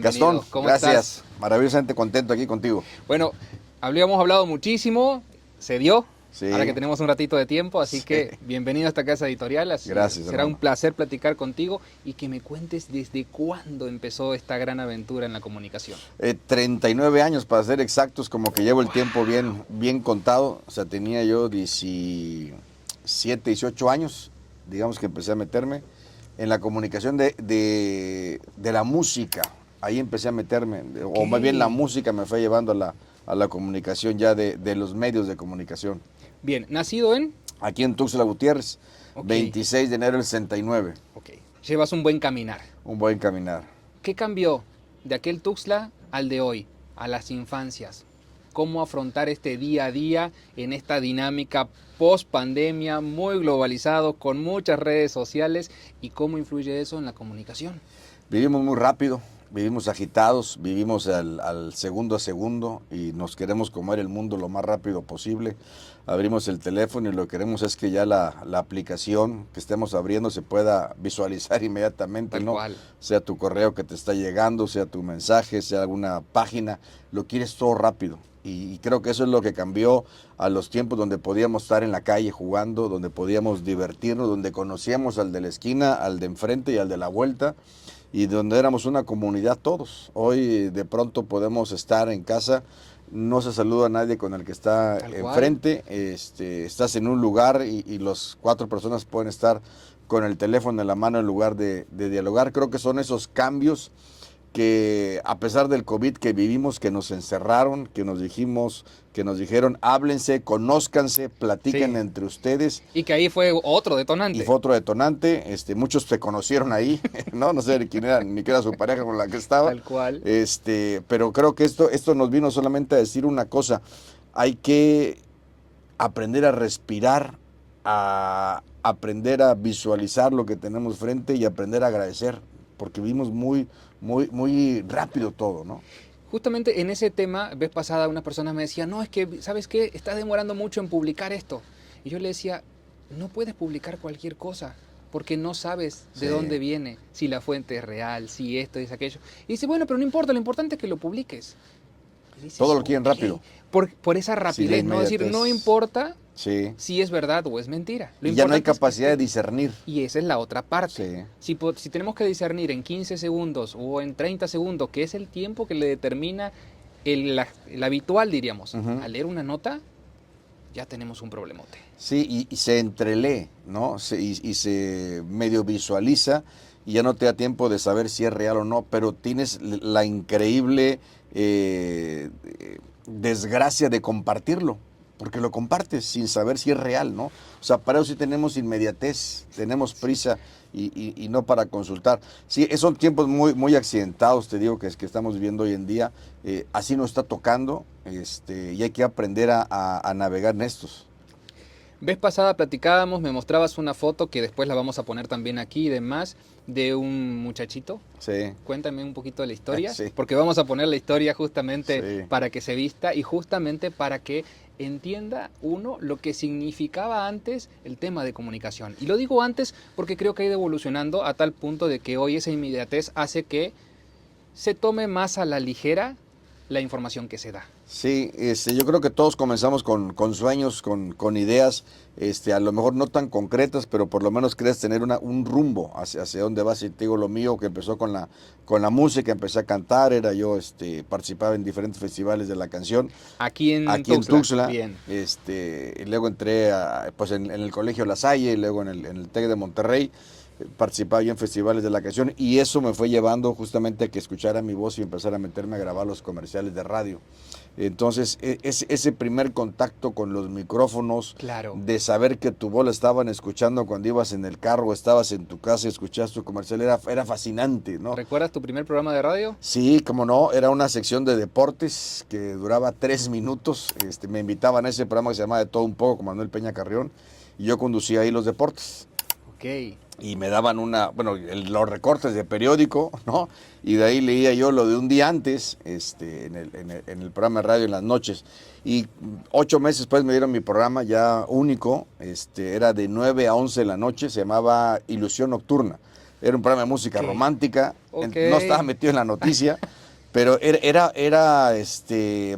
bienvenido. Gastón, ¿Cómo gracias. estás? Maravillosamente contento aquí contigo. Bueno, habíamos hablado muchísimo, se dio, Sí. ahora que tenemos un ratito de tiempo, así Sí. que bienvenido a esta casa editorial. Gracias, será un hermano. placer platicar contigo y que me cuentes desde cuándo empezó esta gran aventura en la comunicación. 39 años, para ser exactos, como que llevo el tiempo bien contado. O sea, tenía yo 17, 18 años, digamos que empecé a meterme en la comunicación de la música. Ahí empecé a meterme, o más bien la música me fue llevando a la comunicación ya de los medios de comunicación. Bien, nacido en... Aquí en Tuxtla Gutiérrez, Ok. 26 de enero del 69. Ok, llevas un buen caminar. Un buen caminar. ¿Qué cambió de aquel Tuxtla al de hoy, a las infancias? ¿Cómo afrontar este día a día en esta dinámica post pandemia, muy globalizado, con muchas redes sociales, y cómo influye eso en la comunicación? Vivimos muy rápido, vivimos agitados, vivimos al segundo a segundo y nos queremos comer el mundo lo más rápido posible. Abrimos el teléfono y lo que queremos es que ya la aplicación que estemos abriendo se pueda visualizar inmediatamente, Tal ¿no? cual. Sea tu correo que te está llegando, sea tu mensaje, sea alguna página, lo quieres todo rápido. Y creo que eso es lo que cambió a los tiempos donde podíamos estar en la calle jugando, donde podíamos divertirnos, donde conocíamos al de la esquina, al de enfrente y al de la vuelta, y donde éramos una comunidad todos. Hoy de pronto podemos estar en casa, no se saluda a nadie con el que está Tal cual. enfrente, estás en un lugar y los 4 personas pueden estar con el teléfono en la mano en lugar de dialogar. Creo que son esos cambios que a pesar del COVID que vivimos, que nos encerraron, que nos dijeron, háblense, conózcanse, platiquen Sí. entre ustedes. Y que ahí fue otro detonante. Y fue otro detonante, muchos se conocieron ahí, ¿no? No sé ni quién era, ni qué era su pareja con la que estaba. Tal cual. Pero creo que esto nos vino solamente a decir una cosa: hay que aprender a respirar, a aprender a visualizar lo que tenemos frente y aprender a agradecer, porque vivimos muy rápido todo, ¿no? Justamente en ese tema, vez pasada unas personas me decían, no, es que, ¿sabes qué? Estás demorando mucho en publicar esto. Y yo le decía, no puedes publicar cualquier cosa, porque no sabes de Sí. dónde viene, si la fuente es real, si esto es aquello. Y dice, bueno, pero no importa, lo importante es que lo publiques. Y dices, Todo lo quieren "Ok". rápido. Por esa Sí, la rapidez, ¿no? Decir, inmediatez. no importa Sí. si es verdad o es mentira. Lo Y ya no hay importante es que capacidad de esté- discernir. Y esa es la otra parte. Sí. Si tenemos que discernir en 15 segundos o en 30 segundos, que es el tiempo que le determina el habitual, diríamos, Ujú. a leer una nota, ya tenemos un problemote. Sí, y se entrelee, ¿no? Y se medio visualiza y ya no te da tiempo de saber si es real o no, pero tienes la increíble desgracia de compartirlo, porque lo compartes sin saber si es real, ¿no? O sea, para eso sí tenemos inmediatez, tenemos prisa y no para consultar. Sí, son tiempos muy accidentados, te digo, que estamos viviendo hoy en día. Así nos está tocando, y hay que aprender a navegar en estos. Vez pasada platicábamos, me mostrabas una foto que después la vamos a poner también aquí y demás, de un muchachito. Sí. Cuéntame un poquito de la historia, Sí. porque vamos a poner la historia justamente Sí. para que se vista y justamente para que entienda uno lo que significaba antes el tema de comunicación. Y lo digo antes porque creo que ha ido evolucionando a tal punto de que hoy esa inmediatez hace que se tome más a la ligera la información que se da. Sí, yo creo que todos comenzamos con sueños, con ideas, a lo mejor no tan concretas, pero por lo menos quieres tener un rumbo hacia dónde vas. Y te digo, lo mío que empezó con la música, empecé a cantar, participaba en diferentes festivales de la canción. Aquí en Tuxtla. Bien. Y luego entré pues en el Colegio La Salle, y luego en el TEC de Monterrey. Participaba yo en festivales de la canción y eso me fue llevando justamente a que escuchara mi voz y empezara a meterme a grabar los comerciales de radio. Entonces, ese primer contacto con los micrófonos, Claro. de saber que tu voz la estaban escuchando cuando ibas en el carro o estabas en tu casa y escuchabas tu comercial, era fascinante, ¿no? ¿Recuerdas tu primer programa de radio? Sí, como no, era una sección de deportes que duraba 3 minutos. Me invitaban a ese programa que se llamaba De Todo Un Poco con Manuel Peña Carrión y yo conducía ahí los deportes. Ok. Y me daban los recortes de periódico, ¿no? Y de ahí leía yo lo de un día antes, en el programa de radio en las noches. Y 8 meses después me dieron mi programa ya único, era de 9 a 11 de la noche, se llamaba Ilusión Nocturna. era un programa de música romántica, Okay. no estaba metido en la noticia, pero era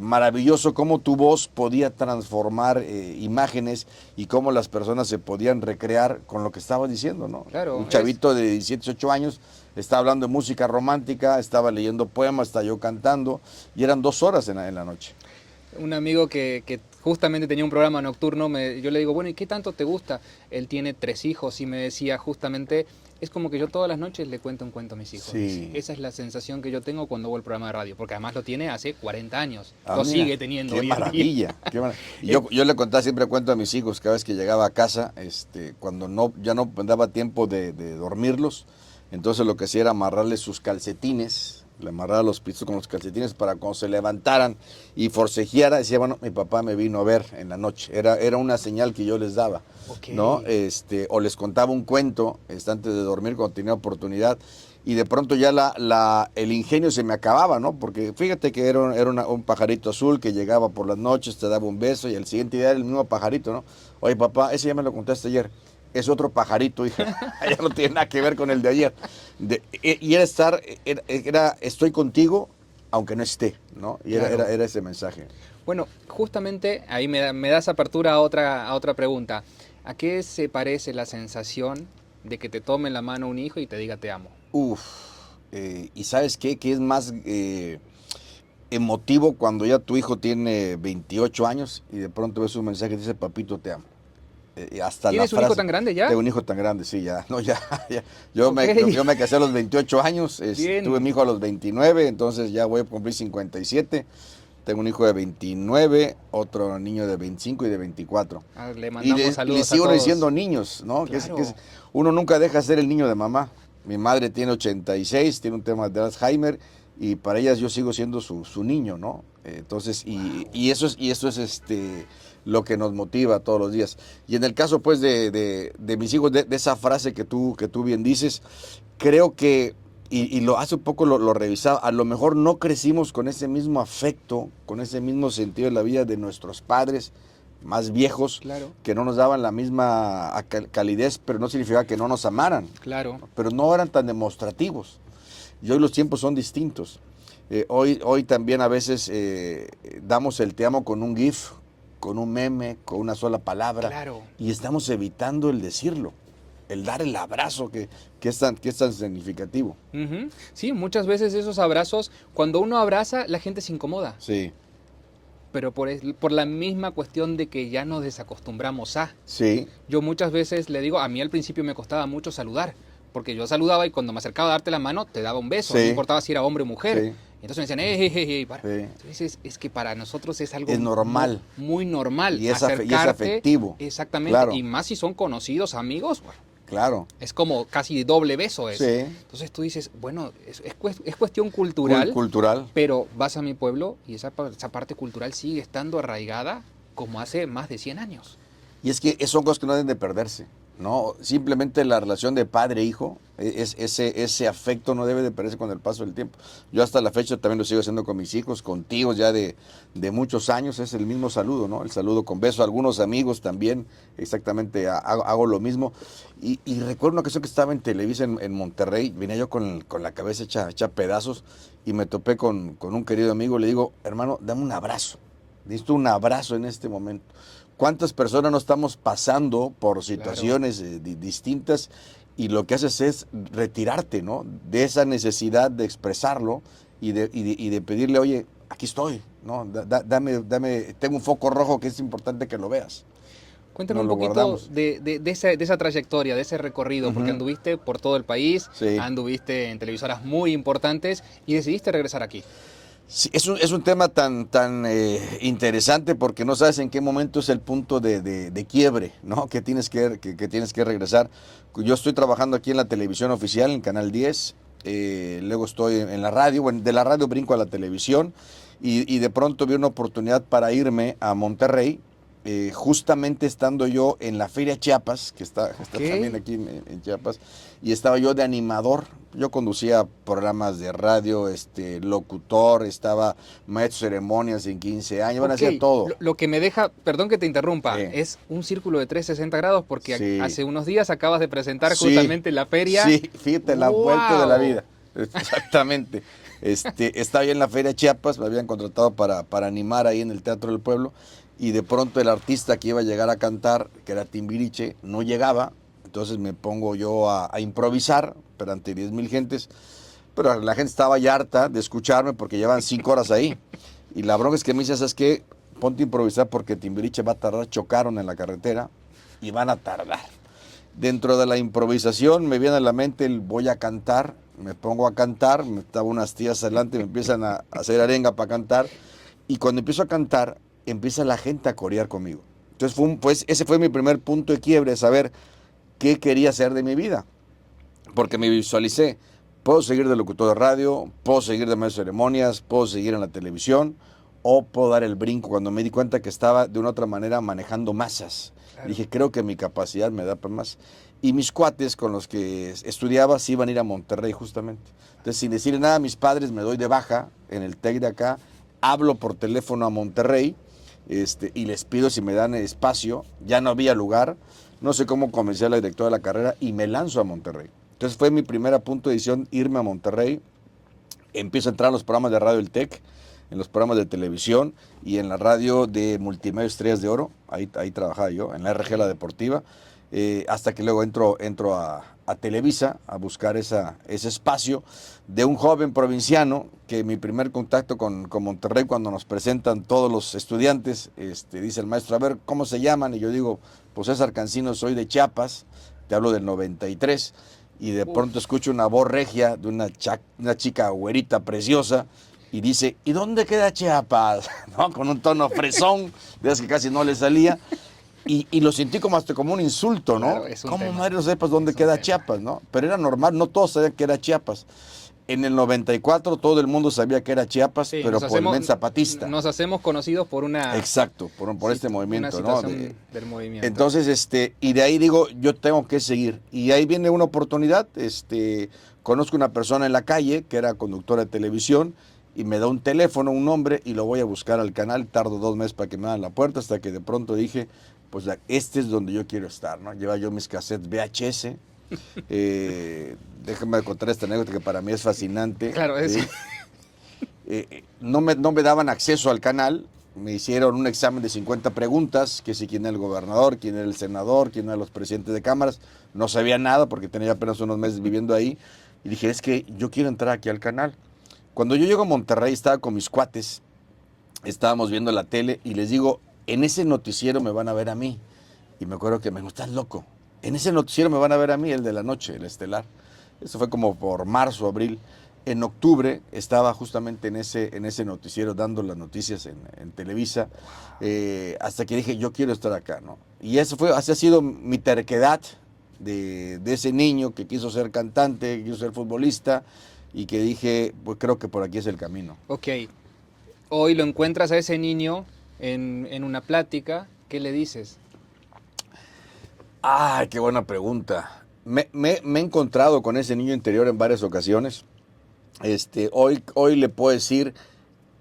maravilloso cómo tu voz podía transformar imágenes y cómo las personas se podían recrear con lo que estabas diciendo, ¿no? Claro, Un chavito de 17, 18 años estaba hablando de música romántica, estaba leyendo poemas, estaba yo cantando, y eran 2 horas en la noche. Un amigo que justamente tenía un programa nocturno, yo le digo, bueno, ¿y qué tanto te gusta? Él tiene 3 hijos y me decía justamente, es como que yo todas las noches le cuento un cuento a mis hijos. Sí. Esa es la sensación que yo tengo cuando hago el programa de radio, porque además lo tiene hace 40 años, Ah, lo mira, sigue teniendo qué hoy en día. maravilla, qué maravilla. Y yo le contaba siempre cuento a mis hijos cada vez que llegaba a casa, cuando ya no me daba tiempo de dormirlos, entonces lo que hacía era amarrarles sus calcetines, le amarraba los pisos con los calcetines para cuando se levantaran y forcejeara, decía, bueno, mi papá me vino a ver en la noche. Era una señal que yo les daba, Okay. ¿no? O les contaba un cuento antes de dormir cuando tenía oportunidad, y de pronto ya el ingenio se me acababa, ¿no? Porque fíjate que era un pajarito azul que llegaba por las noches, te daba un beso, y el siguiente día era el mismo pajarito, ¿no? Oye, papá, ese ya me lo contaste ayer. Es otro pajarito, hija. Ya no tiene nada que ver con el de ayer. Y estoy contigo, aunque no esté, ¿no? Y Claro. era ese mensaje. Bueno, justamente ahí me das apertura a otra pregunta. ¿A qué se parece la sensación de que te tome la mano un hijo y te diga te amo? ¿Y sabes qué? Que es más emotivo cuando ya tu hijo tiene 28 años y de pronto ves un mensaje que dice, papito, te amo. Hasta ¿Tienes un hijo tan grande ya? Tengo un hijo tan grande, sí, ya. No, ya. Okay. Yo me casé a los 28 años, tuve mi hijo a los 29, entonces ya voy a cumplir 57. Tengo un hijo de 29, otro niño de 25 y de 24. Le mandamos saludos le sigo a todos. diciendo niños, ¿no? Claro. Uno nunca deja de ser el niño de mamá. Mi madre tiene 86, tiene un tema de Alzheimer, y para ellas yo sigo siendo su niño, ¿no? Entonces, y eso es lo que nos motiva todos los días. Y en el caso, pues, de mis hijos, de esa frase que tú bien dices, creo que, y hace un poco lo revisaba, a lo mejor no crecimos con ese mismo afecto, con ese mismo sentido de la vida de nuestros padres más viejos, Claro. que no nos daban la misma calidez, pero no significaba que no nos amaran. Claro. Pero no eran tan demostrativos. Y hoy los tiempos son distintos. Hoy también a veces damos el te amo con un GIF, con un meme, con una sola palabra. Claro. Y estamos evitando el decirlo, el dar el abrazo que es tan significativo. Uh-huh. Sí, muchas veces esos abrazos, cuando uno abraza, la gente se incomoda. Sí. Pero por la misma cuestión de que ya nos desacostumbramos a. Sí. Yo muchas veces le digo, a mí al principio me costaba mucho saludar, porque yo saludaba y cuando me acercaba a darte la mano, te daba un beso, Sí. no importaba si era hombre o mujer. Sí. Y entonces me decían, para. Sí. Entonces es que para nosotros es algo Es normal. muy normal. Y es acercarte, afectivo. Exactamente, Claro. y más si son conocidos, amigos, bueno, Claro. es como casi doble beso eso. Sí. Entonces tú dices, bueno, es cuestión cultural, Cultural. pero vas a mi pueblo y esa parte cultural sigue estando arraigada como hace más de 100 años. Y es que son cosas que no deben de perderse, ¿no? Simplemente la relación de padre-hijo, ese afecto no debe de perderse con el paso del tiempo. Yo hasta la fecha también lo sigo haciendo con mis hijos, con tíos ya de muchos años, es el mismo saludo, ¿no? El saludo con beso. Algunos amigos también, exactamente, hago lo mismo. Y recuerdo una ocasión que estaba en Televisa en Monterrey, venía yo con la cabeza hecha pedazos, y me topé con un querido amigo, le digo, hermano, dame un abrazo, necesito un abrazo en este momento. ¿Cuántas personas no estamos pasando por situaciones distintas, y lo que haces es retirarte, ¿no? De esa necesidad de expresarlo y de pedirle, oye, aquí estoy, ¿no? Dame, tengo un foco rojo que es importante que lo veas. Cuéntame Nos un lo poquito guardamos. de esa trayectoria, de ese recorrido, porque anduviste por todo el país, Sí. anduviste en televisoras muy importantes y decidiste regresar aquí. Sí, es un tema tan interesante, porque no sabes en qué momento es el punto de quiebre, ¿no? Que tienes que regresar. Yo estoy trabajando aquí en la televisión oficial, en Canal 10, luego estoy en la radio, bueno, de la radio brinco a la televisión, y de pronto vi una oportunidad para irme a Monterrey, justamente estando yo en la Feria Chiapas, que está ¿Qué? también aquí en Chiapas, y estaba yo de animador Yo conducía programas de radio, locutor, estaba maestro de ceremonias en 15 años, bueno, hacía todo. Lo que me deja, perdón que te interrumpa, Sí. es un círculo de 360 grados porque Sí. hace unos días acabas de presentar Sí, justamente la feria. Sí, fíjate, la vuelta de la ¡Wow! vida. Exactamente. Estaba yo en la Feria Chiapas, me habían contratado para animar ahí en el Teatro del Pueblo, y de pronto el artista que iba a llegar a cantar, que era Timbiriche, no llegaba. Entonces me pongo yo a improvisar, pero ante 10,000 gentes. Pero la gente estaba ya harta de escucharme porque llevan 5 horas ahí. Y la bronca es que me dice, ¿sabes qué? Ponte a improvisar porque Timbiriche va a tardar. Chocaron en la carretera y van a tardar. Dentro de la improvisación me viene a la mente el voy a cantar, me pongo a cantar, me estaban unas tías adelante, me empiezan a hacer arenga para cantar, y cuando empiezo a cantar, empieza la gente a corear conmigo. Entonces pues ese fue mi primer punto de quiebre, saber qué quería hacer de mi vida, porque me visualicé, puedo seguir de locutor de radio, puedo seguir de maestro de ceremonias, puedo seguir en la televisión, o puedo dar el brinco cuando me di cuenta que estaba de una otra manera manejando masas. Claro. Dije, creo que mi capacidad me da para más. Y mis cuates con los que estudiaba se iban a ir a Monterrey justamente. Entonces, sin decirle nada a mis padres, me doy de baja en el TEC de acá, hablo por teléfono a Monterrey, y les pido si me dan espacio. Ya no había lugar, no sé cómo convencí a la directora de la carrera y me lanzo a Monterrey. Entonces fue mi primera punto de edición, irme a Monterrey. Empiezo a entrar a los programas de radio del TEC, en los programas de televisión y en la radio de Multimedia Estrellas de Oro. Ahí trabajaba yo, en la RG La Deportiva, hasta que luego entro a Televisa a buscar ese espacio de un joven provinciano, que mi primer contacto con Monterrey, cuando nos presentan todos los estudiantes, dice el maestro, a ver, ¿cómo se llaman? Y yo digo, pues César Cancino, soy de Chiapas, te hablo del 93, y de pronto escucho una voz regia de una chica güerita preciosa, y dice, ¿y dónde queda Chiapas? ¿No? Con un tono fresón, de esas que casi no le salía, y lo sentí como hasta como un insulto, ¿no? Claro, ¿Cómo madre no sepas dónde queda Chiapas, no? Pero era normal, no todos sabían que era Chiapas. En el 94 todo el mundo sabía que era Chiapas, sí, pero por el men zapatista. Nos hacemos conocidos por una... Exacto, por este movimiento, una ¿no? Del movimiento. Entonces, y de ahí digo, yo tengo que seguir. Y ahí viene una oportunidad, conozco una persona en la calle que era conductora de televisión, y me da un teléfono, un nombre, y lo voy a buscar al canal. Tardo 2 meses para que me abran la puerta, hasta que de pronto dije, pues este es donde yo quiero estar, ¿no? Lleva yo mis cassettes VHS. Déjame contar esta anécdota que para mí es fascinante. Claro, es. No me daban acceso al canal. Me hicieron un examen de 50 preguntas, que si quién era el gobernador, quién era el senador, quién eran los presidentes de cámaras. No sabía nada porque tenía apenas unos meses viviendo ahí. Y dije, es que yo quiero entrar aquí al canal. Cuando yo llego a Monterrey, estaba con mis cuates, estábamos viendo la tele y les digo, en ese noticiero me van a ver a mí. Y me acuerdo que me dijo, estás loco. En ese noticiero me van a ver a mí, el de la noche, el estelar. Eso fue como por marzo, abril. En octubre estaba justamente en ese noticiero dando las noticias en Televisa, hasta que dije, yo quiero estar acá, ¿no? Y así ha sido mi terquedad de ese niño que quiso ser cantante, que quiso ser futbolista, y que dije, pues creo que por aquí es el camino. Ok, hoy lo encuentras a ese niño en una plática, ¿qué le dices? ¡Ay, qué buena pregunta! Me he encontrado con ese niño interior en varias ocasiones. Hoy le puedo decir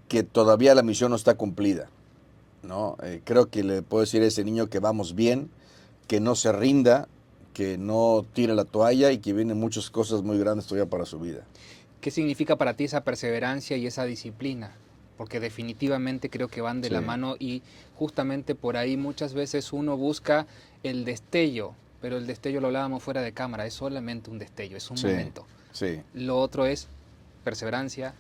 que todavía la misión no está cumplida, ¿no? Creo que le puedo decir a ese niño que vamos bien, que no se rinda, que no tire la toalla y que vienen muchas cosas muy grandes todavía para su vida. ¿Qué significa para ti esa perseverancia y esa disciplina? Porque definitivamente creo que van de la mano, y justamente por ahí muchas veces uno busca el destello, pero el destello, lo hablábamos fuera de cámara, es solamente un destello, es un momento. Sí. Lo otro es perseverancia,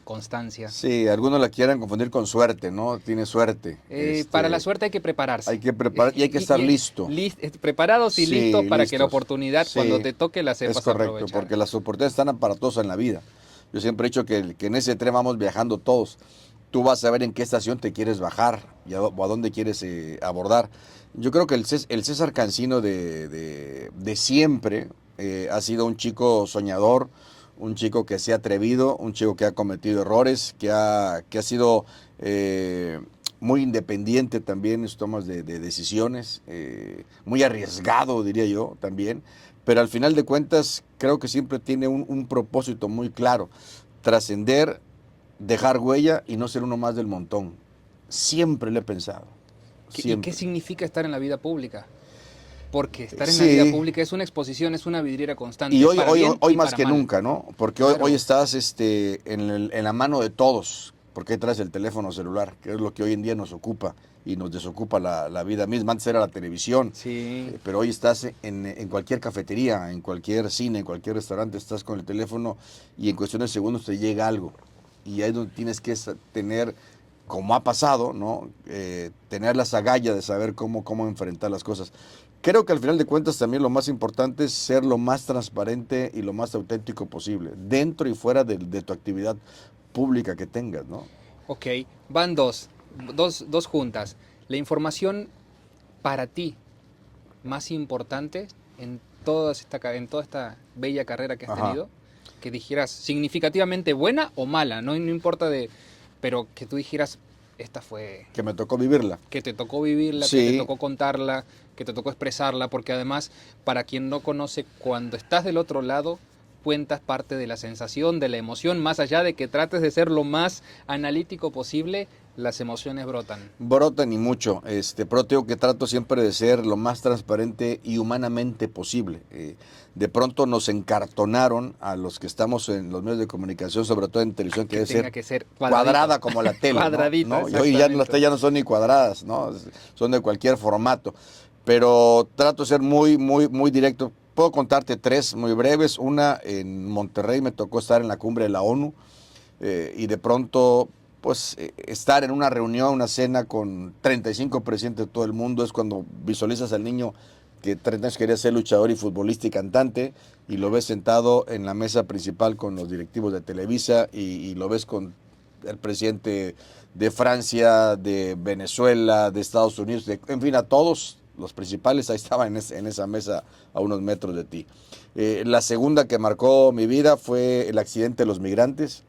constancia. Sí, algunos la quieran confundir con suerte, ¿no? Tiene suerte. Para la suerte hay que prepararse. Hay que preparar y hay que estar listo. Preparados y listos para que la oportunidad, cuando te toque, la sepas aprovechar. Es correcto, porque las oportunidades están aparatosas en la vida. Yo siempre he dicho que en ese tren vamos viajando todos. Tú vas a ver en qué estación te quieres bajar y o a dónde quieres abordar. Yo creo que el César Cancino de siempre ha sido un chico soñador, un chico que se ha atrevido, un chico que ha cometido errores, que ha sido muy independiente también en sus tomas de decisiones, muy arriesgado, diría yo, también, pero al final de cuentas creo que siempre tiene un propósito muy claro: trascender, dejar huella y no ser uno más del montón. Siempre lo he pensado, ¿Y qué siempre. significa estar en la vida pública? Porque estar en la vida Sí, pública es una exposición, es una vidriera y constante, hoy, para hoy, bien hoy y más para que mal. nunca, ¿no? Porque hoy, Claro, estás en la mano de todos, porque ahí traes el teléfono celular, que es lo que hoy en día nos ocupa y nos desocupa la vida misma. Antes era la televisión, sí. pero hoy estás en cualquier cafetería, en cualquier cine, en cualquier restaurante, estás con el teléfono y en cuestión de segundos te llega algo. Y ahí es donde tienes que tener, como ha pasado, ¿no? Tener las agallas de saber cómo enfrentar las cosas. Creo que al final de cuentas también lo más importante es ser lo más transparente y lo más auténtico posible, dentro y fuera de tu actividad pública que tengas, ¿no? Ok, van dos juntas. La información para ti más importante en toda esta bella carrera que has Ajá. tenido, que dijeras significativamente buena o mala, no, no importa pero que tú dijeras, esta fue, Que me tocó vivirla. que te tocó vivirla, que te Sí, tocó contarla, que te tocó expresarla, porque además, para quien no conoce, cuando estás del otro lado, cuentas parte de la sensación, de la emoción, más allá de que trates de ser lo más analítico posible, las emociones brotan. brotan y mucho, pero tengo que trato siempre de ser lo más transparente y humanamente posible. De pronto nos encartonaron a los que estamos en los medios de comunicación, sobre todo en televisión, que Que debe tenga ser que ser cuadrada cuadradito. como la tele, ¿no? Cuadradita, ¿No? Y hoy ya exactamente. ya no son ni cuadradas, ¿no? Son de cualquier formato. Pero trato de ser muy directo. Puedo contarte tres muy breves. Una, en Monterrey me tocó estar en la cumbre de la ONU, y de pronto, pues, estar en una reunión, una cena con 35 presidentes de todo el mundo, es cuando visualizas al niño que 30 años quería ser luchador y futbolista y cantante, y lo ves sentado en la mesa principal con los directivos de Televisa, y lo ves con el presidente de Francia, de Venezuela, de Estados Unidos, en fin, a todos los principales, ahí estaban en esa mesa a unos metros de ti. La segunda que marcó mi vida fue el accidente de los migrantes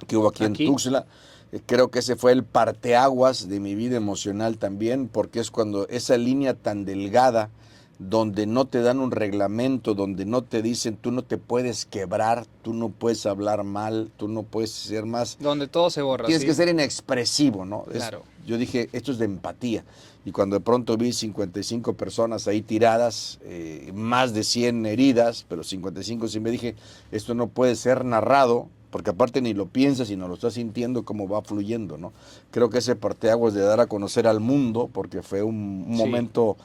que hubo aquí en Aquí, Tuxtla. Creo que ese fue el parteaguas de mi vida emocional también, porque es cuando esa línea tan delgada, donde no te dan un reglamento, donde no te dicen tú no te puedes quebrar, tú no puedes hablar mal, tú no puedes ser más, donde todo se borra, tienes que ¿sí? ser inexpresivo, ¿no? Claro. Yo dije, esto es de empatía. Y cuando de pronto vi 55 personas ahí tiradas, más de 100 heridas, pero 55, sí me dije, esto no puede ser narrado, porque aparte ni lo piensas, sino lo estás sintiendo cómo va fluyendo, ¿no? Creo que ese parteaguas de dar a conocer al mundo, porque fue un Sí. momento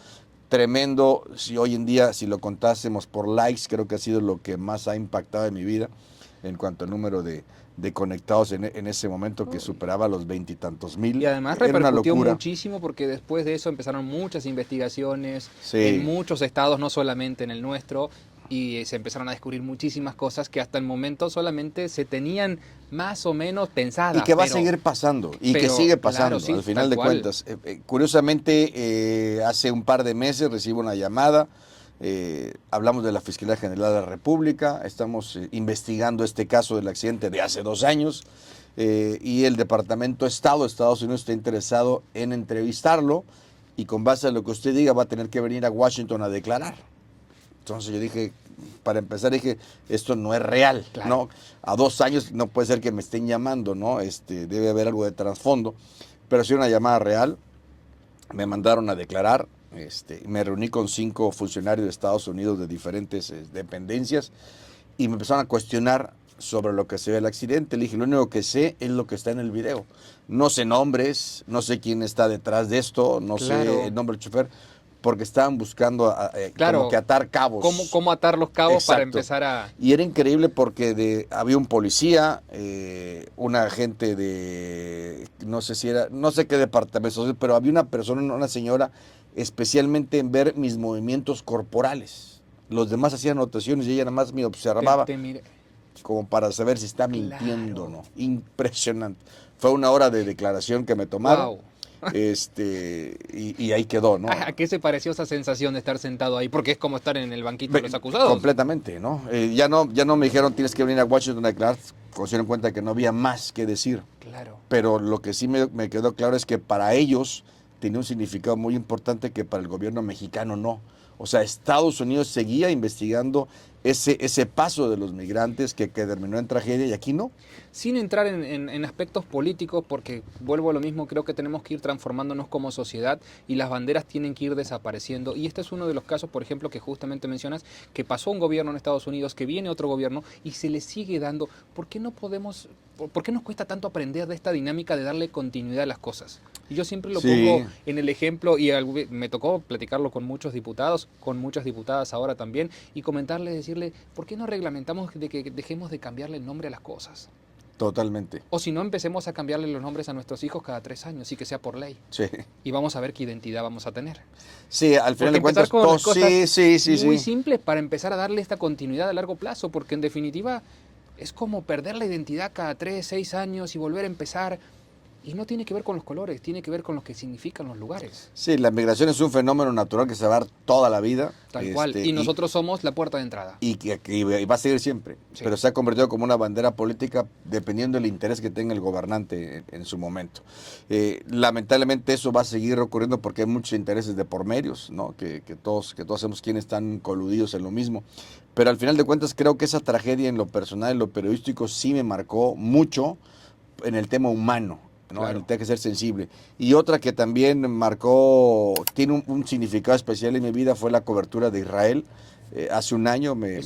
tremendo. Si hoy en día, si lo contásemos por likes, creo que ha sido lo que más ha impactado en mi vida en cuanto al número de conectados en ese momento, que superaba los 20 y tantos Y mil. además Era una repercutió locura. muchísimo porque después de eso empezaron muchas investigaciones en Sí. muchos estados, no solamente en el nuestro, y se empezaron a descubrir muchísimas cosas que hasta el momento solamente se tenían más o menos Y pensadas, que va a seguir pasando, y que pero sigue claro, pasando, sí, al final tal de cual. cuentas. Curiosamente, hace un par de meses recibo una llamada. Hablamos de la Fiscalía General de la República, estamos investigando este caso del accidente de hace 2 años, y el Departamento de Estado de Estados Unidos está interesado en entrevistarlo, y con base a lo que usted diga va a tener que venir a Washington a declarar. Entonces yo dije, para empezar, dije, esto no es real, Claro. ¿no? A 2 años no puede ser que me estén llamando, ¿no? Debe haber algo de trasfondo. Pero sí una llamada real, me mandaron a declarar, me reuní con 5 funcionarios de Estados Unidos de diferentes dependencias, y me empezaron a cuestionar sobre lo que se ve el accidente. Le dije, lo único que sé es lo que está en el video. No sé nombres, no sé quién está detrás de esto, no sé Claro, el nombre del chofer, porque estaban buscando como que claro. atar ¿Cómo, cabos. cómo atar los cabos para Exacto. empezar a... Y era increíble porque había un policía, un agente no sé si era, no sé qué departamento, pero había una persona, una señora, especialmente en ver mis movimientos corporales. Los demás hacían anotaciones y ella nada más me observaba mire. como para saber si está mintiendo o Claro. no. Impresionante. Fue una hora de declaración que me tomaron, Wow. y ahí quedó, ¿no? ¿A qué se pareció esa sensación de estar sentado ahí? Porque es como estar en el banquito de los acusados. Completamente, ¿no? Ya no me dijeron tienes que venir a Washington a declarar. consiguieron cuenta que no había más que decir. Claro. Pero lo que sí me quedó claro es que para ellos tenía un significado muy importante que para el gobierno mexicano no. O sea, Estados Unidos seguía investigando ese paso de los migrantes que terminó en tragedia y aquí no. Sin entrar en aspectos políticos, porque vuelvo a lo mismo, creo que tenemos que ir transformándonos como sociedad y las banderas tienen que ir desapareciendo. Y este es uno de los casos, por ejemplo, que justamente mencionas, que pasó un gobierno en Estados Unidos, que viene otro gobierno y se le sigue dando. ¿Por qué no podemos, por qué nos cuesta tanto aprender de esta dinámica de darle continuidad a las cosas? Y yo siempre lo pongo en el ejemplo, y me tocó platicarlo con muchos diputados, con muchas diputadas ahora también, y comentarles, decirle, ¿por qué no reglamentamos de que dejemos de cambiarle el nombre a las cosas? Totalmente. O si no, empecemos a cambiarle los nombres a nuestros hijos cada 3 años y que sea por ley. Sí. Y vamos a ver qué identidad vamos a tener. Sí, al final de cuentas, con las cosas muy sí. simples para empezar a darle esta continuidad a largo plazo, porque en definitiva es como perder la identidad cada 3, 6 años y volver a empezar. Y no tiene que ver con los colores, tiene que ver con lo que significan los lugares. Sí, la migración es un fenómeno natural que se va a dar toda la vida. Tal cual, y nosotros somos la puerta de entrada. Y va a seguir siempre, sí. Pero se ha convertido como una bandera política dependiendo del interés que tenga el gobernante en su momento. Lamentablemente eso va a seguir ocurriendo porque hay muchos intereses de por medios, ¿no? que todos sabemos quiénes están coludidos en lo mismo. Pero al final de cuentas creo que esa tragedia en lo personal, en lo periodístico, sí me marcó mucho en el tema humano. ¿no? Claro. Tiene que ser sensible. Y otra que también marcó, tiene un significado especial en mi vida fue la cobertura de Israel. Hace un año me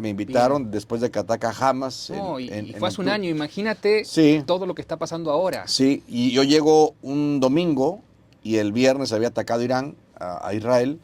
invitaron bien. Después de que ataca Hamas. No, y fue hace un año, imagínate todo lo que está pasando ahora. Sí, y yo llego un domingo y el viernes había atacado Irán a Israel.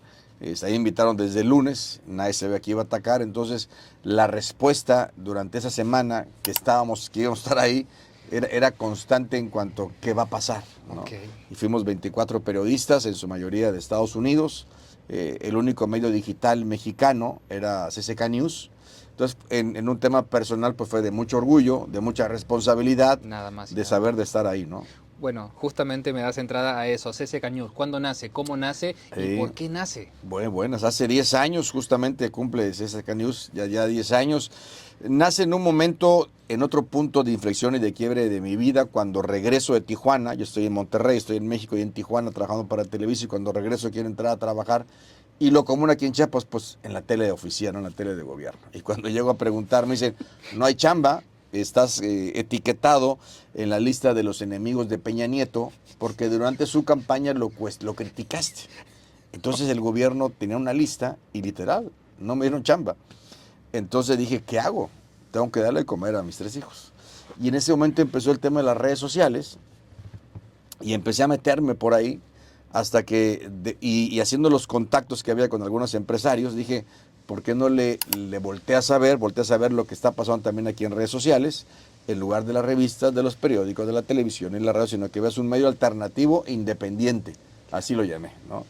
Ahí invitaron desde el lunes, nadie se ve que iba a atacar. Entonces la respuesta durante esa semana que íbamos a estar ahí, era constante en cuanto a qué va a pasar, ¿no? Okay. Y fuimos 24 periodistas, en su mayoría de Estados Unidos. El único medio digital mexicano era CCK News. Entonces, en un tema personal, pues fue de mucho orgullo, de mucha responsabilidad, nada más de saber de estar ahí, ¿no? Bueno, justamente me das entrada a eso, CCK News. ¿Cuándo nace? ¿Cómo nace? ¿Y por qué nace? Bueno, hace 10 años justamente cumple CCK News, ya 10 años. Nace en un momento, en otro punto de inflexión y de quiebre de mi vida, cuando regreso de Tijuana. Yo estoy en Monterrey, estoy en México y en Tijuana trabajando para Televisa, y cuando regreso quiero entrar a trabajar. Y lo común aquí en Chiapas, pues en la tele de oficina, no en la tele de gobierno. Y cuando llego a preguntar, me dicen, no hay chamba, estás etiquetado en la lista de los enemigos de Peña Nieto, porque durante su campaña lo criticaste. Entonces el gobierno tenía una lista y literal, no me dieron chamba. Entonces dije, ¿qué hago? Tengo que darle de comer a mis 3 hijos. Y en ese momento empezó el tema de las redes sociales y empecé a meterme por ahí hasta que, y haciendo los contactos que había con algunos empresarios, dije, ¿por qué no le volteé a saber lo que está pasando también aquí en redes sociales, en lugar de las revistas, de los periódicos, de la televisión y la radio, sino que veas un medio alternativo e independiente? Así lo llamé, ¿no?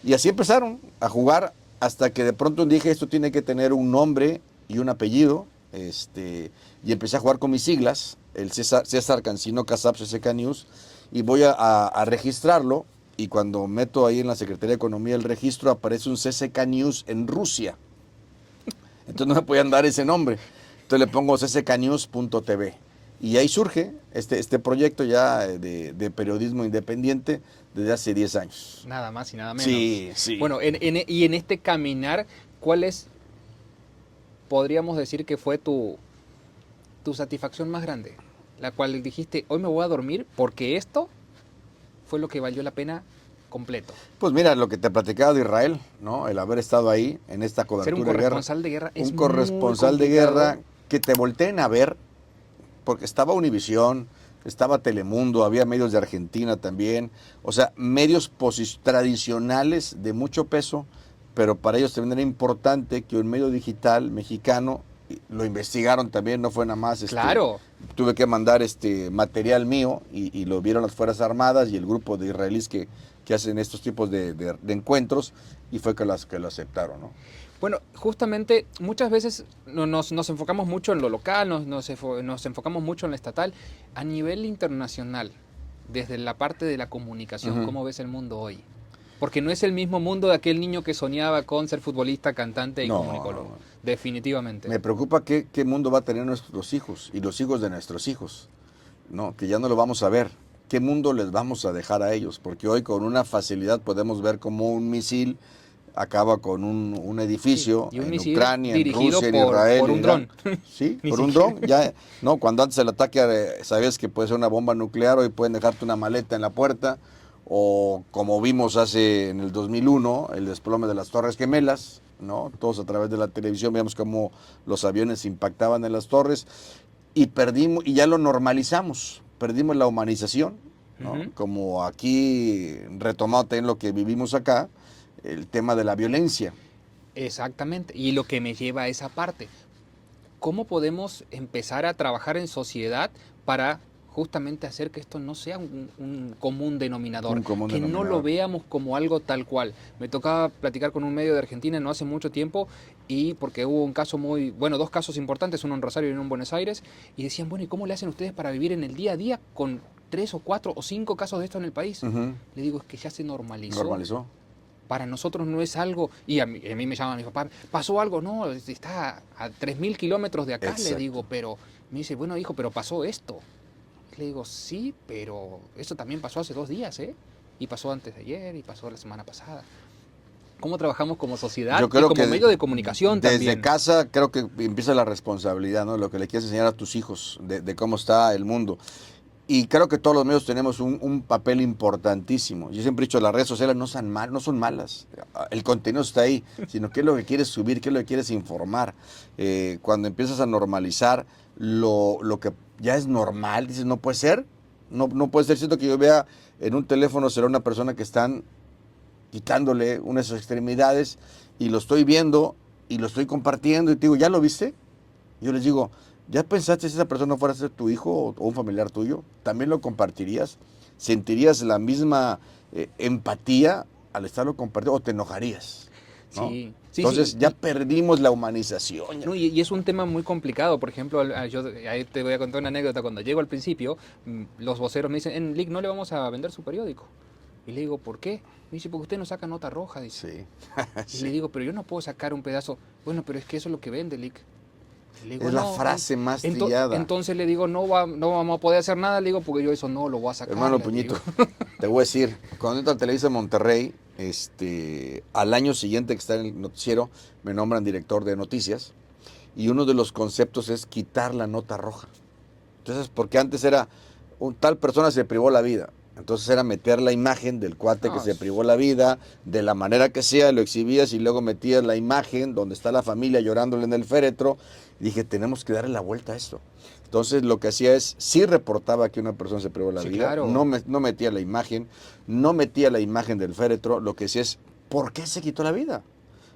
Y así empezaron a jugar hasta que de pronto dije, esto tiene que tener un nombre y un apellido, y empecé a jugar con mis siglas, el César Cancino Casap, CCK News, y voy a registrarlo, y cuando meto ahí en la Secretaría de Economía el registro, aparece un CCK News en Rusia. Entonces no me podían dar ese nombre. Entonces le pongo ccknews.tv. Y ahí surge este proyecto ya de periodismo independiente desde hace 10 años. Nada más y nada menos. Sí. Bueno, y en este caminar, ¿cuál es, podríamos decir que fue tu satisfacción más grande? La cual dijiste, hoy me voy a dormir porque esto fue lo que valió la pena completo. Pues mira, lo que te platicaba de Israel, ¿no? El haber estado ahí en esta cobertura de guerra. Ser un corresponsal de guerra es un corresponsal de guerra, que te volteen a ver, porque estaba Univisión, estaba Telemundo, había medios de Argentina también, o sea, medios tradicionales de mucho peso, pero para ellos también era importante que un medio digital mexicano, lo investigaron también, no fue nada más. Claro. Tuve que mandar material mío y lo vieron las Fuerzas Armadas y el grupo de israelíes que hacen estos tipos de encuentros, y fue que lo aceptaron, ¿no? Bueno, justamente muchas veces nos enfocamos mucho en lo local, nos enfocamos mucho en lo estatal. A nivel internacional, desde la parte de la comunicación, ¿cómo ves el mundo hoy? Porque no es el mismo mundo de aquel niño que soñaba con ser futbolista, cantante y No, comunicólogo. no. Definitivamente. Me preocupa qué mundo va a tener nuestros hijos y los hijos de nuestros hijos, ¿no? Que ya no lo vamos a ver. ¿Qué mundo les vamos a dejar a ellos? Porque hoy con una facilidad podemos ver cómo un misil acaba con un Sí, edificio y un en misil Ucrania, en dirigido Rusia, en por Israel, un en Irán. dron. Sí, Ni por un siquiera. dron. Ya, no, cuando antes el ataque sabías que puede ser una bomba nuclear, hoy pueden dejarte una maleta en la puerta, o como vimos hace en el 2001, el desplome de las Torres Gemelas, ¿no? Todos a través de la televisión veíamos cómo los aviones impactaban en las torres y perdimos, y ya lo normalizamos, perdimos la humanización, ¿no? Ujú. Como aquí, retomado en lo que vivimos acá, el tema de la violencia. Exactamente. Y lo que me lleva a esa parte. ¿Cómo podemos empezar a trabajar en sociedad para justamente hacer que esto no sea un común denominador? Un común Que no lo denominador. veamos como algo tal cual. Me tocaba platicar con un medio de Argentina no hace mucho tiempo y porque hubo un caso dos casos importantes, uno en Rosario y uno en Buenos Aires, y decían, bueno, ¿y cómo le hacen ustedes para vivir en el día a día con 3 o 4 o 5 casos de esto en el país? Ujú. Le digo, es que ya se normalizó. Normalizó. Para nosotros no es algo, y a mí me llaman mi papá, pasó algo, no, está a 3.000 kilómetros de acá, le Exacto. digo, pero me dice, bueno hijo, pero pasó esto. Le digo, sí, pero eso también pasó hace 2 días, ¿eh? Y pasó antes de ayer, y pasó la semana pasada. ¿Cómo trabajamos como sociedad Yo y creo como que medio de comunicación desde también? casa creo que empieza la responsabilidad, ¿no? Lo que le quieres enseñar a tus hijos de cómo está el mundo. Y creo que todos los medios tenemos un papel importantísimo. Yo siempre he dicho, las redes sociales no son malas. El contenido está ahí, sino qué es lo que quieres subir, qué es lo que quieres informar. Cuando empiezas a normalizar lo que ya es normal, dices, no puede ser. No puede ser cierto que yo vea en un teléfono será una persona que están quitándole unas de sus extremidades y lo estoy viendo y lo estoy compartiendo y te digo, ¿ya lo viste? Yo les digo, ¿ya pensaste si esa persona fuera a ser tu hijo o un familiar tuyo? ¿También lo compartirías? ¿Sentirías la misma empatía al estarlo compartiendo o te enojarías? ¿No? Sí, sí, Entonces sí. ya perdimos la humanización. No, y es un tema muy complicado. Por ejemplo, yo ahí te voy a contar una anécdota. Cuando llego al principio, los voceros me dicen, en LIC no le vamos a vender su periódico. Y le digo, ¿por qué? Me dice, porque usted no saca nota roja, dice. Sí, Y le sí. digo, pero yo no puedo sacar un pedazo. Bueno, pero es que eso es lo que vende, Lick. Le digo, Es la no. frase más trillada. Entonces le digo, no vamos a poder hacer nada, le digo, porque yo eso no lo voy a sacar. Hermano le Puñito, digo. te voy a decir, cuando entro a Televisa Monterrey, al año siguiente que está en el noticiero, me nombran director de noticias y uno de los conceptos es quitar la nota roja. Entonces, porque antes era, tal persona se privó la vida. Entonces era meter la imagen del cuate que No, se privó la vida, de la manera que sea, lo exhibías y luego metías la imagen donde está la familia llorándole en el féretro. Y dije, tenemos que darle la vuelta a esto. Entonces lo que hacía es, sí reportaba que una persona se privó la sí, vida, claro. no metía la imagen, no metía la imagen del féretro, lo que decía es, ¿por qué se quitó la vida?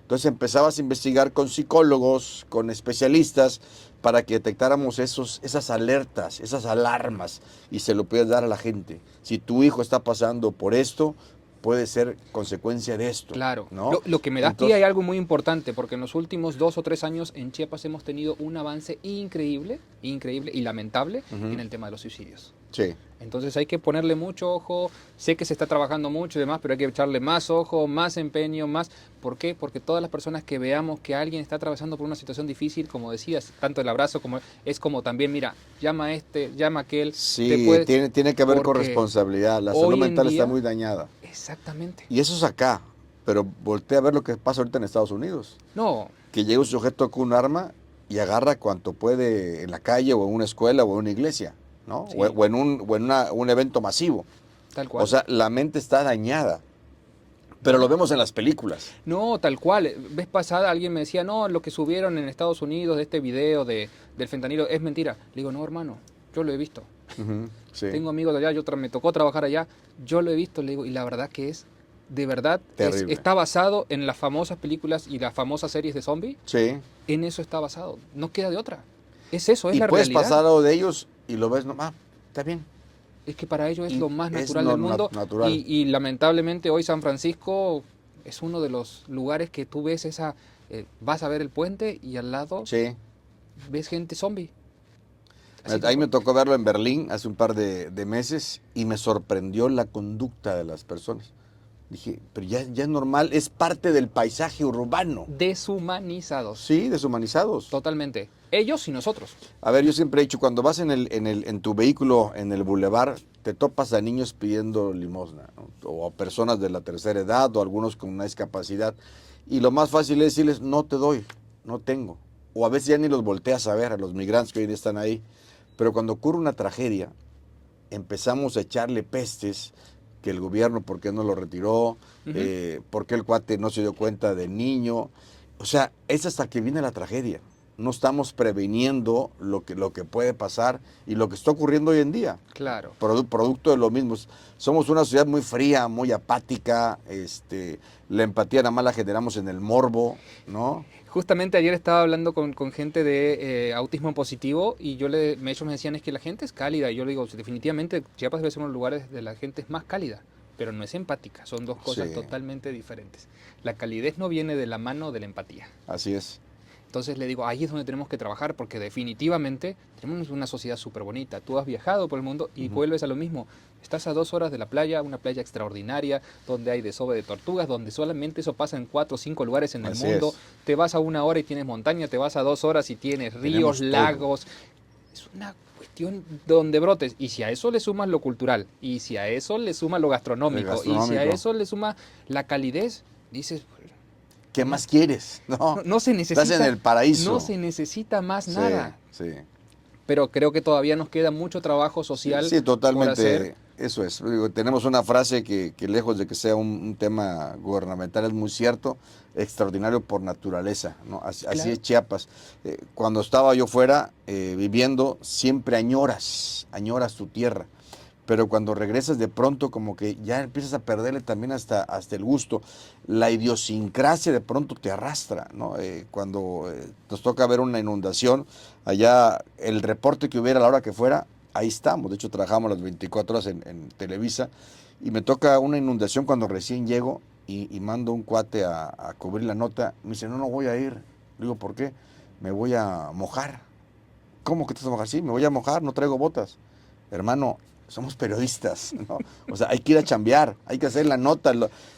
Entonces empezabas a investigar con psicólogos, con especialistas, para que detectáramos esas alertas, esas alarmas, y se lo puedes dar a la gente. Si tu hijo está pasando por esto, puede ser consecuencia de esto, Claro. ¿no? Lo que me da pie hay Entonces, algo muy importante, porque en los últimos 2 o 3 años en Chiapas hemos tenido un avance increíble, increíble y lamentable en el tema de los suicidios. sí. Entonces hay que ponerle mucho ojo, sé que se está trabajando mucho y demás, pero hay que echarle más ojo, más empeño, más... ¿Por qué? Porque todas las personas que veamos que alguien está atravesando por una situación difícil, como decías, tanto el abrazo como es como también, mira, llama a este, llama a aquel, te Sí, puedes... tiene que haber Porque corresponsabilidad. La salud hoy en mental está día, muy dañada. exactamente. Y eso es acá. Pero voltea a ver lo que pasa ahorita en Estados Unidos. No, Que llega un sujeto con un arma y agarra cuanto puede en la calle o en una escuela o en una iglesia, ¿no? sí, O en un evento masivo. tal O cual. sea, la mente está dañada. Pero lo vemos en las películas. No, tal cual. Vez pasada alguien me decía, no, lo que subieron en Estados Unidos de este video del fentanilo es mentira. Le digo, no, hermano, yo lo he visto. Ujú, sí. Tengo amigos de allá, me tocó trabajar allá, yo lo he visto, le digo, y la verdad que es, de verdad, Terrible. está basado en las famosas películas y las famosas series de zombie, Sí. en eso está basado, no queda de otra. Es eso, es Y la puedes realidad. pasar al lado de ellos y lo ves, no, está bien. Es que para ellos es Y lo más es natural del mundo natural. y lamentablemente hoy San Francisco es uno de los lugares que tú ves vas a ver el puente y al lado Sí. ves gente zombie. Así Ahí me tal tocó verlo en Berlín hace un par de meses y me sorprendió la conducta de las personas. Dije, pero ya es normal, es parte del paisaje urbano. Deshumanizados. Sí, deshumanizados. Totalmente. Ellos y nosotros. A ver, yo siempre he dicho, cuando vas en tu vehículo, en el bulevar, te topas a niños pidiendo limosna, ¿no? O a personas de la tercera edad, o algunos con una discapacidad. Y lo más fácil es decirles, no te doy, no tengo. O a veces ya ni los volteas a ver, a los migrantes que hoy día están ahí. Pero cuando ocurre una tragedia, empezamos a echarle pestes, que el gobierno, ¿por qué no lo retiró? ¿Por qué el cuate no se dio cuenta del niño? O sea, es hasta que viene la tragedia. No estamos previniendo lo que puede pasar y lo que está ocurriendo hoy en día. Claro. Producto de lo mismo. Somos una sociedad muy fría, muy apática. La empatía nada más la generamos en el morbo, ¿no? Justamente ayer estaba hablando con gente de autismo positivo y ellos me decían es que la gente es cálida. Y yo le digo, definitivamente Chiapas debe ser uno de los lugares de la gente es más cálida, pero no es empática. Son dos cosas Sí. totalmente diferentes. La calidez no viene de la mano de la empatía. Así es. Entonces le digo, ahí es donde tenemos que trabajar porque definitivamente tenemos una sociedad súper bonita. Tú has viajado por el mundo y vuelves a lo mismo. Estás a 2 horas de la playa, una playa extraordinaria, donde hay desove de tortugas, donde solamente eso pasa en 4 o 5 lugares en el Así mundo. es. Te vas a 1 hora y tienes montaña, te vas a 2 horas y tienes Tenemos ríos, todo. lagos. Es una cuestión donde brotes. Y si a eso le sumas lo cultural, y si a eso le sumas lo gastronómico, y si a eso le suma la calidez, dices, ¿qué más quieres? no se necesita. Estás en el paraíso. No se necesita más Sí, nada. sí. Pero creo que todavía nos queda mucho trabajo social Sí, por totalmente. hacer. Eso es. Digo, tenemos una frase que lejos de que sea un tema gubernamental es muy cierto, extraordinario por naturaleza, ¿no? Así Claro. es Chiapas. Cuando estaba yo fuera viviendo, siempre añoras tu tierra. Pero cuando regresas de pronto como que ya empiezas a perderle también hasta el gusto. La idiosincrasia de pronto te arrastra, ¿no? Cuando nos toca ver una inundación, allá el reporte que hubiera a la hora que fuera, ahí estamos. De hecho, trabajamos las 24 horas en Televisa y me toca una inundación cuando recién llego y mando un cuate a cubrir la nota. Me dice, no voy a ir. Le digo, ¿por qué? Me voy a mojar. ¿Cómo que te vas a mojar? Sí, me voy a mojar, no traigo botas. Hermano, somos periodistas, ¿no? O sea, hay que ir a chambear, hay que hacer la nota,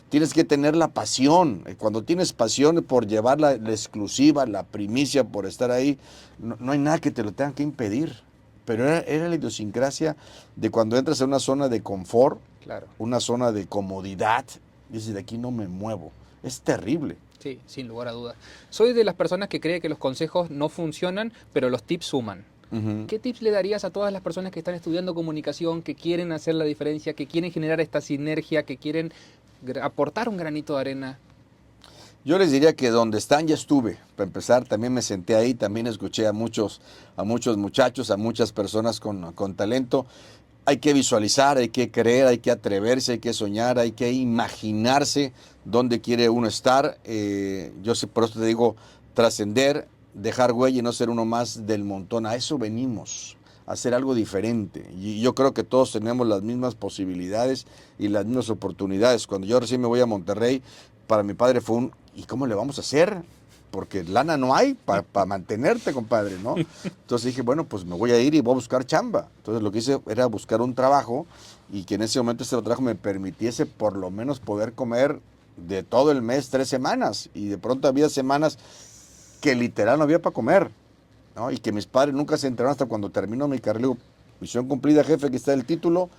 tienes que tener la pasión. Cuando tienes pasión por llevar la exclusiva, la primicia, por estar ahí, no hay nada que te lo tenga que impedir. Pero era la idiosincrasia de cuando entras en una zona de confort, Claro. una zona de comodidad, dices, de aquí no me muevo. Es terrible. Sí, sin lugar a dudas. Soy de las personas que cree que los consejos no funcionan, pero los tips suman. ¿Qué tips le darías a todas las personas que están estudiando comunicación, que quieren hacer la diferencia, que quieren generar esta sinergia, que quieren aportar un granito de arena? Yo les diría que donde están ya estuve. Para empezar, también me senté ahí, también escuché a muchos muchachos, a muchas personas con talento. Hay que visualizar, hay que creer, hay que atreverse, hay que soñar, hay que imaginarse dónde quiere uno estar. Por eso te digo, trascender, dejar huella y no ser uno más del montón. A eso venimos, a hacer algo diferente. Y yo creo que todos tenemos las mismas posibilidades y las mismas oportunidades. Cuando yo recién me voy a Monterrey, para mi padre fue ¿y cómo le vamos a hacer? Porque lana no hay para mantenerte, compadre, ¿no? Entonces dije, bueno, pues me voy a ir y voy a buscar chamba. Entonces lo que hice era buscar un trabajo y que en ese momento ese trabajo me permitiese por lo menos poder comer de todo el mes 3 semanas. Y de pronto había semanas que literal no había para comer, ¿no? Y que mis padres nunca se enteraron hasta cuando terminó mi carrera. Le digo, misión cumplida, jefe, aquí está el título.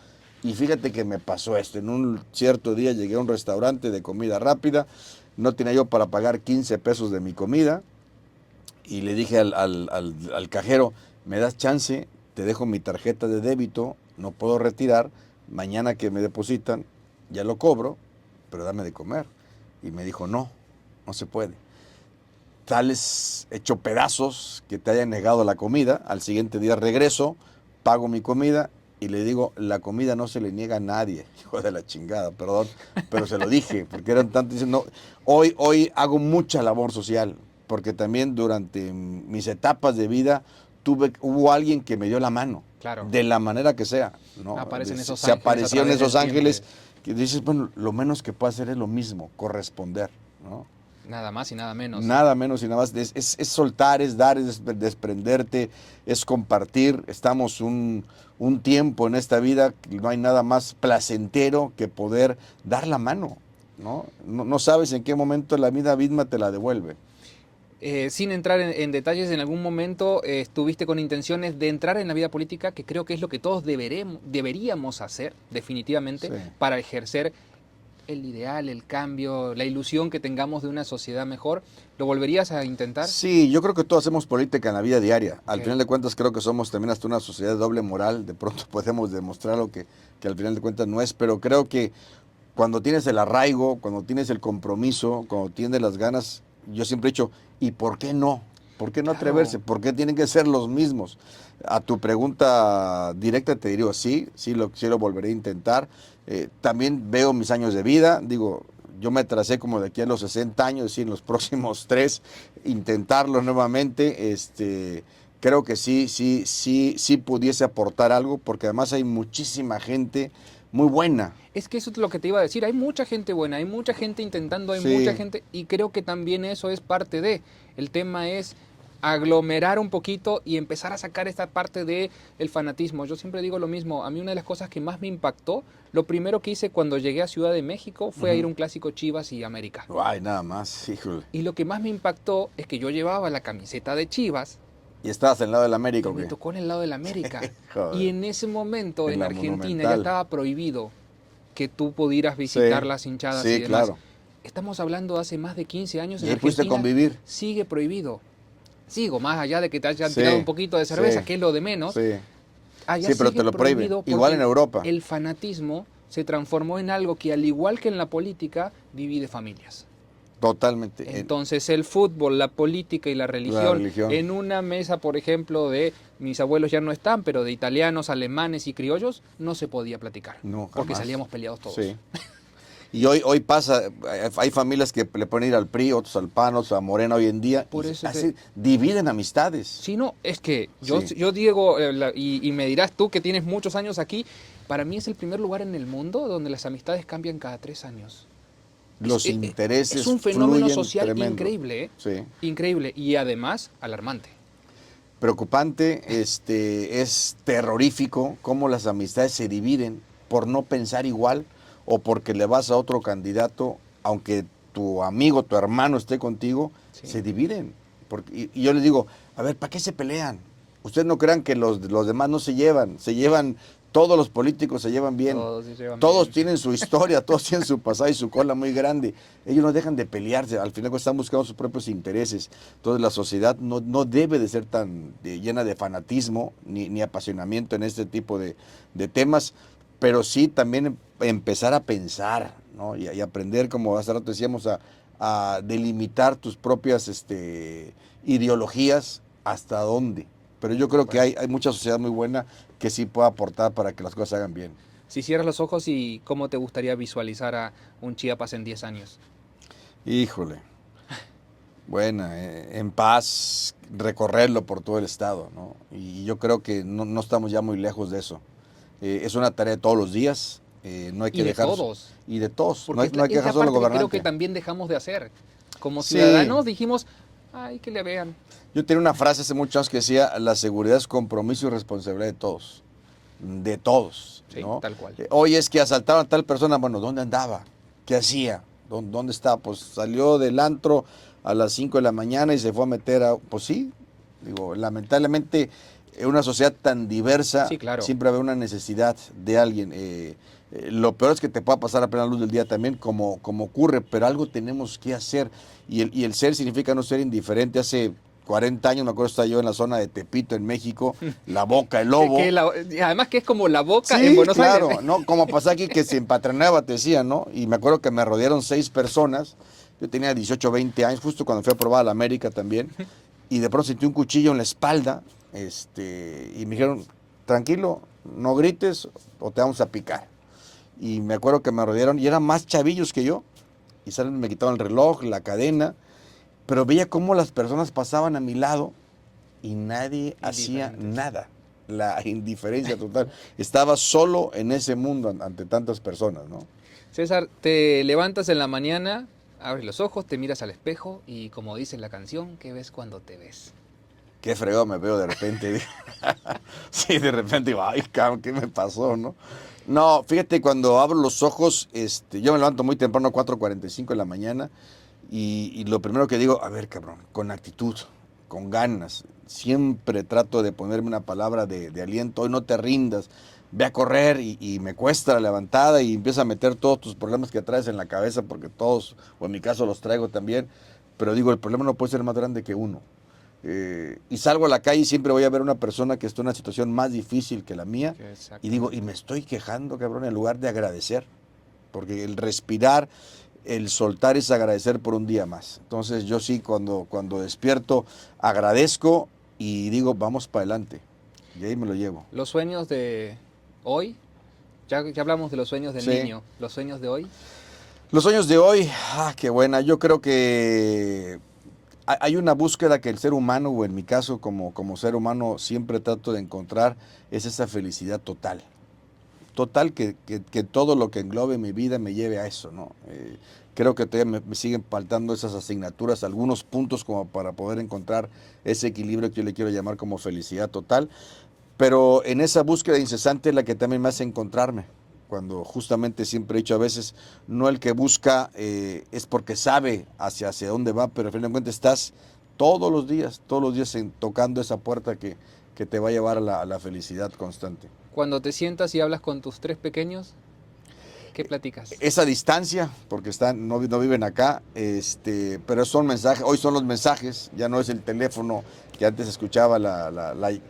Y fíjate que me pasó esto. En un cierto día llegué a un restaurante de comida rápida. No tenía yo para pagar 15 pesos de mi comida. Y le dije al cajero, ¿me das chance? Te dejo mi tarjeta de débito. No puedo retirar. Mañana que me depositan, ya lo cobro, pero dame de comer. Y me dijo, no se puede. Tales hecho pedazos que te hayan negado la comida. Al siguiente día regreso, pago mi comida y le digo, la comida no se le niega a nadie. Hijo de la chingada, perdón, pero se lo dije, porque eran tantos diciendo, hoy hago mucha labor social, porque también durante mis etapas de vida hubo alguien que me dio la mano, Claro. de la manera que sea, ¿no? Aparecen esos se ángeles aparecieron a través esos del ángeles tiempo. que dices, bueno, lo menos que puedo hacer es lo mismo, corresponder, ¿no? Nada más y nada menos. Nada menos y nada más. Es soltar, es dar, es desprenderte, es compartir. Estamos un tiempo en esta vida, no hay nada más placentero que poder dar la mano. ¿no? No sabes en qué momento la vida misma te la devuelve. Sin entrar en detalles, en algún momento estuviste con intenciones de entrar en la vida política, que creo que es lo que todos deberíamos hacer, definitivamente, Sí. para ejercer el ideal, el cambio, la ilusión que tengamos de una sociedad mejor. ¿Lo volverías a intentar? Sí, yo creo que todos hacemos política en la vida diaria. Al Ok. final de cuentas creo que somos también hasta una sociedad de doble moral. De pronto podemos demostrar lo que al final de cuentas no es, pero creo que cuando tienes el arraigo, cuando tienes el compromiso, cuando tienes las ganas, yo siempre he dicho, ¿y por qué no? ¿Por qué no Claro. atreverse? ¿Por qué tienen que ser los mismos? A tu pregunta directa te digo, sí lo volveré a intentar. También veo mis años de vida, digo, yo me tracé como de aquí a los 60 años, es decir, en los próximos 3, intentarlo nuevamente. Creo que sí pudiese aportar algo, porque además hay muchísima gente muy buena. Es que eso es lo que te iba a decir, hay mucha gente buena, hay mucha gente intentando, hay Sí. mucha gente, y creo que también eso es parte de, el tema es aglomerar un poquito y empezar a sacar esta parte de el fanatismo. Yo siempre digo lo mismo, a mí una de las cosas que más me impactó, lo primero que hice cuando llegué a Ciudad de México fue a ir a un clásico Chivas y América. Ay, nada más, híjole. Y lo que más me impactó es que yo llevaba la camiseta de Chivas ¿Y estabas en el lado del América y o me qué? tocó en el lado del América. Joder. Y en ese momento En en la Argentina Monumental. ya estaba prohibido que tú pudieras visitar Sí, las hinchadas sí, y demás. claro. Estamos hablando de hace más de 15 años Y en ahí pudiste Argentina. convivir. Sigue prohibido. Sigo, más allá de que te hayan Sí, tirado un poquito de cerveza, sí, que es lo de menos. Sí, Allá sí, pero sigue te lo prohíben. prohibido Igual porque en Europa. el fanatismo se transformó en algo que, al igual que en la política, divide familias. Totalmente. Entonces el fútbol, la política y la religión, religión. en una mesa, por ejemplo, de mis abuelos ya no están, pero de italianos, alemanes y criollos, no se podía platicar. No, porque jamás. salíamos peleados todos. Sí. Y hoy pasa, hay familias que le pueden ir al PRI, otros al PAN, otros a Morena hoy en día. Por y eso así dividen amistades. Sí, no, es que yo, Sí. yo Diego, y me dirás tú que tienes muchos años aquí, para mí es el primer lugar en el mundo donde las amistades cambian cada 3 años. Los intereses Es un fenómeno fluyen social tremendo. increíble, ¿eh? Sí. Increíble y además alarmante. Preocupante, es terrorífico cómo las amistades se dividen por no pensar igual o porque le vas a otro candidato, aunque tu amigo, tu hermano esté contigo, Sí. se dividen. Y yo les digo, a ver, ¿para qué se pelean? Ustedes no crean que los demás no se llevan, todos los políticos se llevan bien. Todos se llevan Todos bien. tienen su historia, todos tienen su pasado y su cola muy grande. Ellos no dejan de pelearse, al final están buscando sus propios intereses. Entonces la sociedad no debe de ser tan llena de fanatismo ni apasionamiento en este tipo de temas, pero sí también empezar a pensar, ¿no? y aprender, como hace rato decíamos, a delimitar tus propias ideologías hasta dónde. Pero yo creo que hay mucha sociedad muy buena que sí puede aportar para que las cosas se hagan bien. Si cierras los ojos, ¿y cómo te gustaría visualizar a un Chiapas en 10 años? Híjole. Bueno, en paz, recorrerlo por todo el estado, ¿no? Y yo creo que no estamos ya muy lejos de eso. Es una tarea de todos los días. No hay que Y de dejar. todos. Y de todos. Porque No hay que es la dejar solo al parte que creo gobernante. que también dejamos de hacer. Como Sí. ciudadanos dijimos, ay, que le vean. Yo tenía una frase hace muchos años que decía, la seguridad es compromiso y responsabilidad de todos. De todos, Sí, ¿no? tal cual. Oye, es que asaltaron a tal persona, bueno, ¿dónde andaba? ¿Qué hacía? ¿Dónde está? Pues salió del antro a las 5 de la mañana y se fue a meter a... Pues sí, digo, lamentablemente en una sociedad tan diversa, Sí, claro. siempre habrá una necesidad de alguien. Lo peor es que te pueda pasar a plena luz del día también, como ocurre, pero algo tenemos que hacer. Y el ser significa no ser indiferente. Hace 40 años, me acuerdo, estaba yo en la zona de Tepito, en México, La Boca, el Lobo. Además que es como la Boca Sí, en Buenos claro, Aires. ¿no? Como pasa aquí que se empatronaba, te decía, ¿no? Y me acuerdo que me rodearon 6 personas. Yo tenía 18, 20 años, justo cuando fui a probar a la América también. Y de pronto sentí un cuchillo en la espalda. Y me dijeron, tranquilo, no grites o te vamos a picar. Y me acuerdo que me rodearon y eran más chavillos que yo. Y salen, me quitaron el reloj, la cadena. Pero veía cómo las personas pasaban a mi lado y nadie hacía nada. La indiferencia total. Estaba solo en ese mundo ante tantas personas, ¿no? César, te levantas en la mañana, abres los ojos, te miras al espejo y, como dice la canción, ¿qué ves cuando te ves? qué fregado me veo de repente. Digo. Sí, de repente digo, ay, cabrón, ¿qué me pasó, no? No, fíjate, cuando abro los ojos, yo me levanto muy temprano, 4:45 de la mañana, y lo primero que digo, a ver, cabrón, con actitud, con ganas, siempre trato de ponerme una palabra de aliento, hoy no te rindas, ve a correr, y me cuesta la levantada y empieza a meter todos tus problemas que traes en la cabeza, porque todos, o en mi caso los traigo también, pero digo, el problema no puede ser más grande que uno. Y salgo a la calle y siempre voy a ver a una persona que está en una situación más difícil que la mía, y digo, y me estoy quejando, cabrón, en lugar de agradecer, porque el respirar, el soltar es agradecer por un día más. Entonces yo sí, cuando despierto, agradezco y digo, vamos para adelante, y ahí me lo llevo. Los sueños de hoy, ya hablamos de los sueños del niño, los sueños de hoy. Los sueños de hoy, qué buena, yo creo que hay una búsqueda que el ser humano, o en mi caso como ser humano, siempre trato de encontrar, es esa felicidad total. Total, que todo lo que englobe mi vida me lleve a eso, ¿no? Creo que todavía me siguen faltando esas asignaturas, algunos puntos como para poder encontrar ese equilibrio que yo le quiero llamar como felicidad total. Pero en esa búsqueda incesante es la que también me hace encontrarme. Cuando justamente siempre he dicho a veces, no el que busca es porque sabe hacia dónde va, pero al final de cuentas estás todos los días tocando esa puerta que te va a llevar a la felicidad constante. Cuando te sientas y hablas con tus 3 pequeños, ¿qué platicas? Esa distancia, porque no viven acá, pero son mensajes, hoy son los mensajes, ya no es el teléfono que antes escuchaba,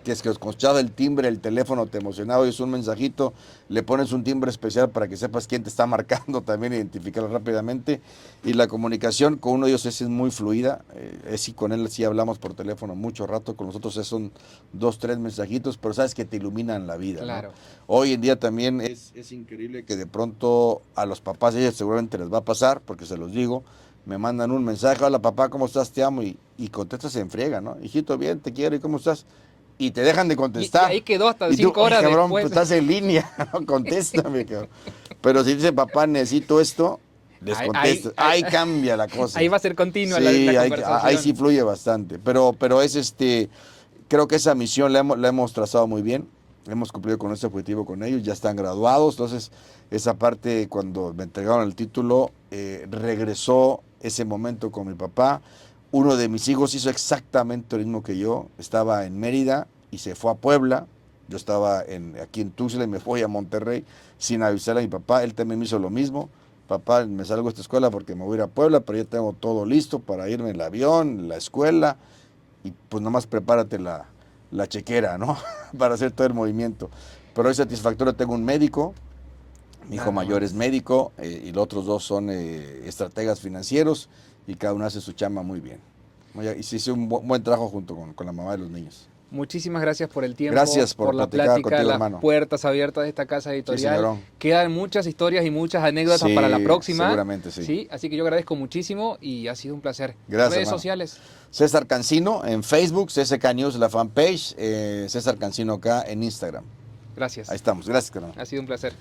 que escuchaba el timbre, el teléfono te emocionaba, hoy es un mensajito, le pones un timbre especial para que sepas quién te está marcando, también identificarlo rápidamente, y la comunicación con uno de ellos es muy fluida, sí, con él sí hablamos por teléfono mucho rato, con nosotros son 2, 3 mensajitos, pero sabes que te iluminan la vida, claro, ¿no? Hoy en día también es increíble que de pronto a los papás, ellos seguramente les va a pasar, porque se los digo, me mandan un mensaje, hola papá, ¿cómo estás? Te amo, y contestas en friega, ¿no? Hijito, bien, te quiero, ¿y cómo estás? Y te dejan de contestar. Y ahí quedó hasta 5 horas cabrón, después. Pues estás en línea, ¿no? Contéstame, cabrón. Pero si dice papá, necesito esto, les contestas. Ahí cambia la cosa. Ahí va a ser continua sí, la conversación. Ahí sí fluye bastante. Pero es creo que esa misión la hemos trazado muy bien. Hemos cumplido con ese objetivo con ellos, ya están graduados. Entonces, esa parte, cuando me entregaron el título, regresó ese momento con mi papá. Uno de mis hijos hizo exactamente lo mismo que yo. Estaba en Mérida y se fue a Puebla. Yo estaba aquí en Tuxtla y me fui a Monterrey sin avisarle a mi papá. Él también me hizo lo mismo. Papá, me salgo de esta escuela porque me voy a ir a Puebla, pero ya tengo todo listo para irme en el avión, la escuela, y pues nomás prepárate la chequera, ¿no? Para hacer todo el movimiento. Pero es satisfactorio, tengo un médico, mi hijo mayor es médico, y los otros 2 son estrategas financieros, y cada uno hace su chamba muy bien. Y se hizo un buen trabajo junto con la mamá de los niños. Muchísimas gracias por el tiempo, gracias por la platicar plática, contigo, las hermano. puertas abiertas de esta casa editorial. Sí, quedan muchas historias y muchas anécdotas sí, para la próxima. Seguramente, sí. Sí, así que yo agradezco muchísimo y ha sido un placer. Gracias, redes hermano. sociales. César Cancino en Facebook, CSK News la fanpage, César Cancino acá en Instagram. Gracias. Ahí estamos, gracias, hermano. Ha sido un placer.